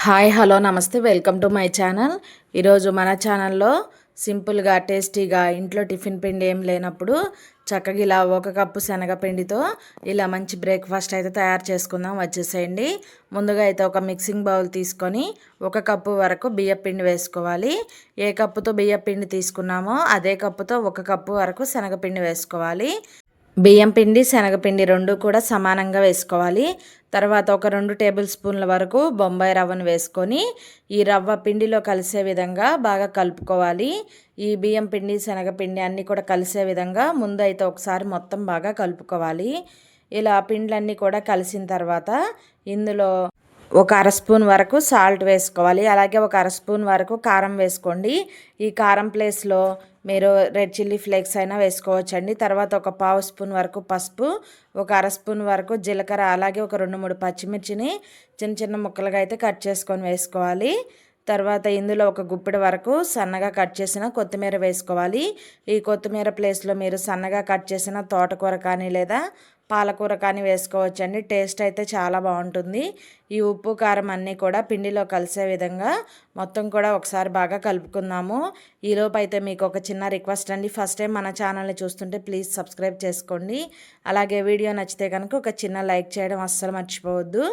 Hi hello నమస్తే welcome to my channel. ఈరోజు మన ఛానల్లో సింపుల్గా టేస్టీగా ఇంట్లో టిఫిన్ పిండి ఏం లేనప్పుడు చక్కగా ఇలా 1 కప్పు శనగపిండితో ఇలా మంచి బ్రేక్ఫాస్ట్ అయితే తయారు చేసుకుందాం, వచ్చేసేయండి. ముందుగా అయితే ఒక మిక్సింగ్ బౌల్ తీసుకొని 1 కప్పు వరకు బియ్యపిండి వేసుకోవాలి. ఏ కప్పుతో బియ్యపిండి తీసుకున్నామో అదే కప్పుతో 1 కప్పు వరకు శనగపిండి వేసుకోవాలి. బియ్యం పిండి శనగపిండి రెండు కూడా సమానంగా వేసుకోవాలి. తర్వాత ఒక 2 టేబుల్ స్పూన్ల వరకు బొంబాయి రవ్వను వేసుకొని ఈ రవ్వ పిండిలో కలిసే విధంగా బాగా కలుపుకోవాలి. ఈ బియ్యం పిండి శనగపిండి అన్నీ కూడా కలిసే విధంగా ముందు అయితే ఒకసారి మొత్తం బాగా కలుపుకోవాలి. ఇలా పిండ్లన్నీ కూడా కలిసిన తర్వాత ఇందులో ఒక అర స్పూన్ వరకు సాల్ట్ వేసుకోవాలి. అలాగే ఒక అర స్పూన్ వరకు కారం వేసుకోండి. ఈ కారం ప్లేస్లో మీరు రెడ్ చిల్లీ ఫ్లేక్స్ అయినా వేసుకోవచ్చండి. తర్వాత ఒక పావు స్పూన్ వరకు పసుపు, ఒక అర స్పూన్ వరకు జీలకర్ర, అలాగే ఒక 2-3 పచ్చిమిర్చిని చిన్న చిన్న ముక్కలుగా అయితే కట్ చేసుకొని వేసుకోవాలి. తర్వాత ఇందులో ఒక గుప్పెడు వరకు సన్నగా కట్ చేసిన కొత్తిమీర వేసుకోవాలి. ఈ కొత్తిమీర ప్లేస్లో మీరు సన్నగా కట్ చేసిన తోటకూర కానీ లేదా పాలకూర కానీ వేసుకోవచ్చండి. టేస్ట్ అయితే చాలా బాగుంటుంది. ఈ ఉప్పు కారం అన్నీ కూడా పిండిలో కలిసే విధంగా మొత్తం కూడా ఒకసారి బాగా కలుపుకుందాము. ఈలోపు అయితే మీకు ఒక చిన్న రిక్వెస్ట్ అండి. ఫస్ట్ టైం మన ఛానల్ని చూస్తుంటే ప్లీజ్ సబ్స్క్రైబ్ చేసుకోండి. అలాగే వీడియో నచ్చితే కనుక ఒక చిన్న లైక్ చేయడం అస్సలు మర్చిపోవద్దు.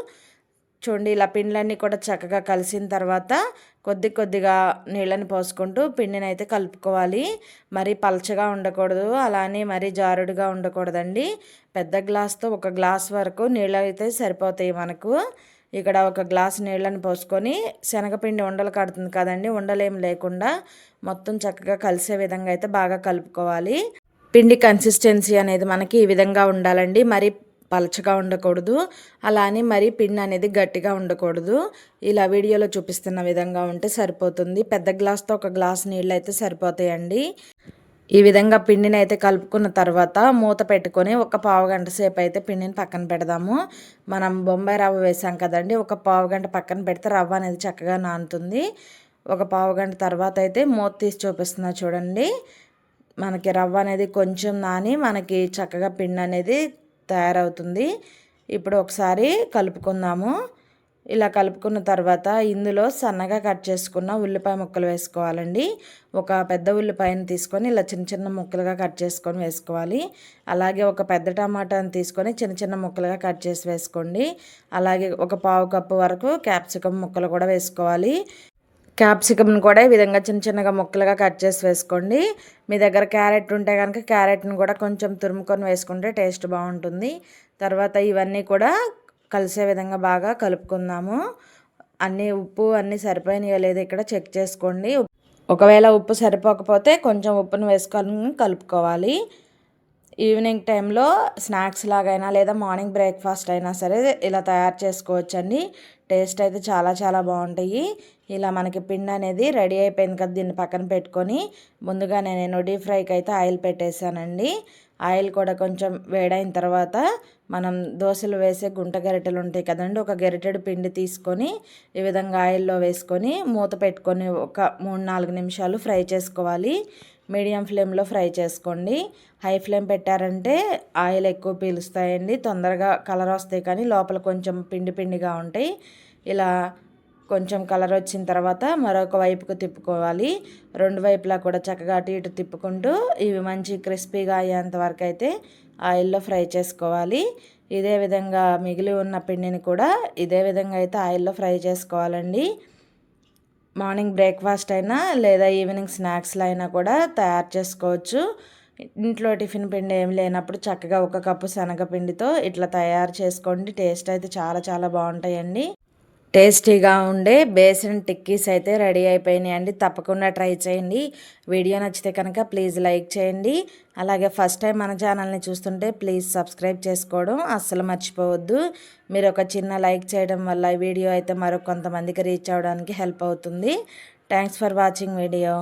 చూడండి, ఇలా పిండ్లన్నీ కూడా చక్కగా కలిసిన తర్వాత కొద్దిగా నీళ్ళని పోసుకుంటూ పిండిని అయితే కలుపుకోవాలి. మరీ పలచగా ఉండకూడదు, అలానే మరీ జారుడుగా ఉండకూడదండి. పెద్ద గ్లాస్తో 1 గ్లాస్ వరకు నీళ్ళు అయితే సరిపోతాయి మనకు. ఇక్కడ 1 గ్లాస్ నీళ్ళని పోసుకొని శనగపిండి ఉండలు కడుతుంది కదండి, ఉండలేం లేకుండా మొత్తం చక్కగా కలిసే విధంగా అయితే బాగా కలుపుకోవాలి. పిండి కన్సిస్టెన్సీ అనేది మనకి ఈ విధంగా ఉండాలండి. మరి పలచగా ఉండకూడదు, అలా అని మరీ పిండి అనేది గట్టిగా ఉండకూడదు. ఇలా వీడియోలో చూపిస్తున్న విధంగా ఉంటే సరిపోతుంది. పెద్ద గ్లాస్తో 1 గ్లాస్ నీళ్ళు అయితే సరిపోతాయండి. ఈ విధంగా పిండిని అయితే కలుపుకున్న తర్వాత మూత పెట్టుకొని ఒక పావు గంట సేపు అయితే పిండిని పక్కన పెడదాము. మనం బొంబాయి రవ్వ వేసాం కదండి, ఒక పావు గంట పక్కన పెడితే రవ్వ అనేది చక్కగా నానుతుంది. ఒక పావు గంట తర్వాత అయితే మూత తీసి చూపిస్తున్నా చూడండి. మనకి రవ్వ అనేది కొంచెం నాని మనకి చక్కగా పిండి అనేది తయారవుతుంది. ఇప్పుడు ఒకసారి కలుపుకుందాము. ఇలా కలుపుకున్న తర్వాత ఇందులో సన్నగా కట్ చేసుకున్న ఉల్లిపాయ ముక్కలు వేసుకోవాలండి. ఒక పెద్ద ఉల్లిపాయను తీసుకొని ఇలా చిన్న చిన్న ముక్కలుగా కట్ చేసుకొని వేసుకోవాలి. అలాగే ఒక పెద్ద టమాటాను తీసుకొని చిన్న చిన్న ముక్కలుగా కట్ చేసి వేసుకోండి. అలాగే ఒక పావు కప్పు వరకు క్యాప్సికమ్ ముక్కలు కూడా వేసుకోవాలి. క్యాప్సికమ్ని కూడా ఈ విధంగా చిన్న చిన్నగా ముక్కలుగా కట్ చేసి వేసుకోండి. మీ దగ్గర క్యారెట్ ఉంటే కనుక క్యారెట్ని కూడా కొంచెం తురుముకొని వేసుకుంటే టేస్ట్ బాగుంటుంది. తర్వాత ఇవన్నీ కూడా కలిసే విధంగా బాగా కలుపుకుందాము. ఉప్పు అన్నీ సరిపోయినాయో లేదో ఇక్కడ చెక్ చేసుకోండి. ఒకవేళ ఉప్పు సరిపోకపోతే కొంచెం ఉప్పును వేసుకొని కలుపుకోవాలి. ఈవినింగ్ టైంలో స్నాక్స్ లాగైనా లేదా మార్నింగ్ బ్రేక్ఫాస్ట్ అయినా సరే ఇలా తయారు చేసుకోవచ్చండి. టేస్ట్ అయితే చాలా చాలా బాగుంటాయి. ఇలా మనకి పిండి అనేది రెడీ అయిపోయింది కదా, దీన్ని పక్కన పెట్టుకొని ముందుగానే నేను డీప్ ఫ్రైకి అయితే ఆయిల్ పెట్టేశానండి. ఆయిల్ కూడా కొంచెం వేడైన తర్వాత మనం దోశలు వేసే గుంట గరిటెలు ఉంటాయి కదండి, ఒక గరిటెడు పిండి తీసుకొని ఈ విధంగా ఆయిల్లో వేసుకొని మూత పెట్టుకొని ఒక 3-4 నిమిషాలు ఫ్రై చేసుకోవాలి. మీడియం ఫ్లేమ్లో ఫ్రై చేసుకోండి. హై ఫ్లేమ్ పెట్టారంటే ఆయిల్ ఎక్కువ పీలుస్తాయండి, తొందరగా కలర్ వస్తాయి, కానీ లోపల కొంచెం పిండి పిండిగా ఉంటాయి. ఇలా కొంచెం కలర్ వచ్చిన తర్వాత మరొక వైపుకు తిప్పుకోవాలి. 2 వైపులా కూడా చక్కగా అటు ఇటు తిప్పుకుంటూ ఇవి మంచి క్రిస్పీగా అయ్యేంత వరకు అయితే ఆయిల్లో ఫ్రై చేసుకోవాలి. ఇదే విధంగా మిగిలి ఉన్న పిండిని కూడా ఇదే విధంగా అయితే ఆయిల్లో ఫ్రై చేసుకోవాలండి. మార్నింగ్ బ్రేక్ఫాస్ట్ అయినా లేదా ఈవినింగ్ స్నాక్స్లో అయినా కూడా తయారు చేసుకోవచ్చు. ఇంట్లో టిఫిన్ పిండి ఏం లేనప్పుడు చక్కగా 1 కప్పు శనగపిండితో ఇట్లా తయారు చేసుకోండి. టేస్ట్ అయితే చాలా చాలా బాగుంటాయండి. టేస్టీగా ఉండే బేసన్ టిక్కీస్ అయితే రెడీ అయిపోయినాయండి. తప్పకుండా ట్రై చేయండి. వీడియో నచ్చితే కనుక ప్లీజ్ లైక్ చేయండి. అలాగే ఫస్ట్ టైం మన ఛానల్ని చూస్తుంటే ప్లీజ్ సబ్స్క్రైబ్ చేసుకోవడం అస్సలు మర్చిపోవద్దు. మీరు ఒక చిన్న లైక్ చేయడం వల్ల ఈ వీడియో అయితే మరో కొంతమందికి రీచ్ అవ్వడానికి హెల్ప్ అవుతుంది. Thanks for watching video.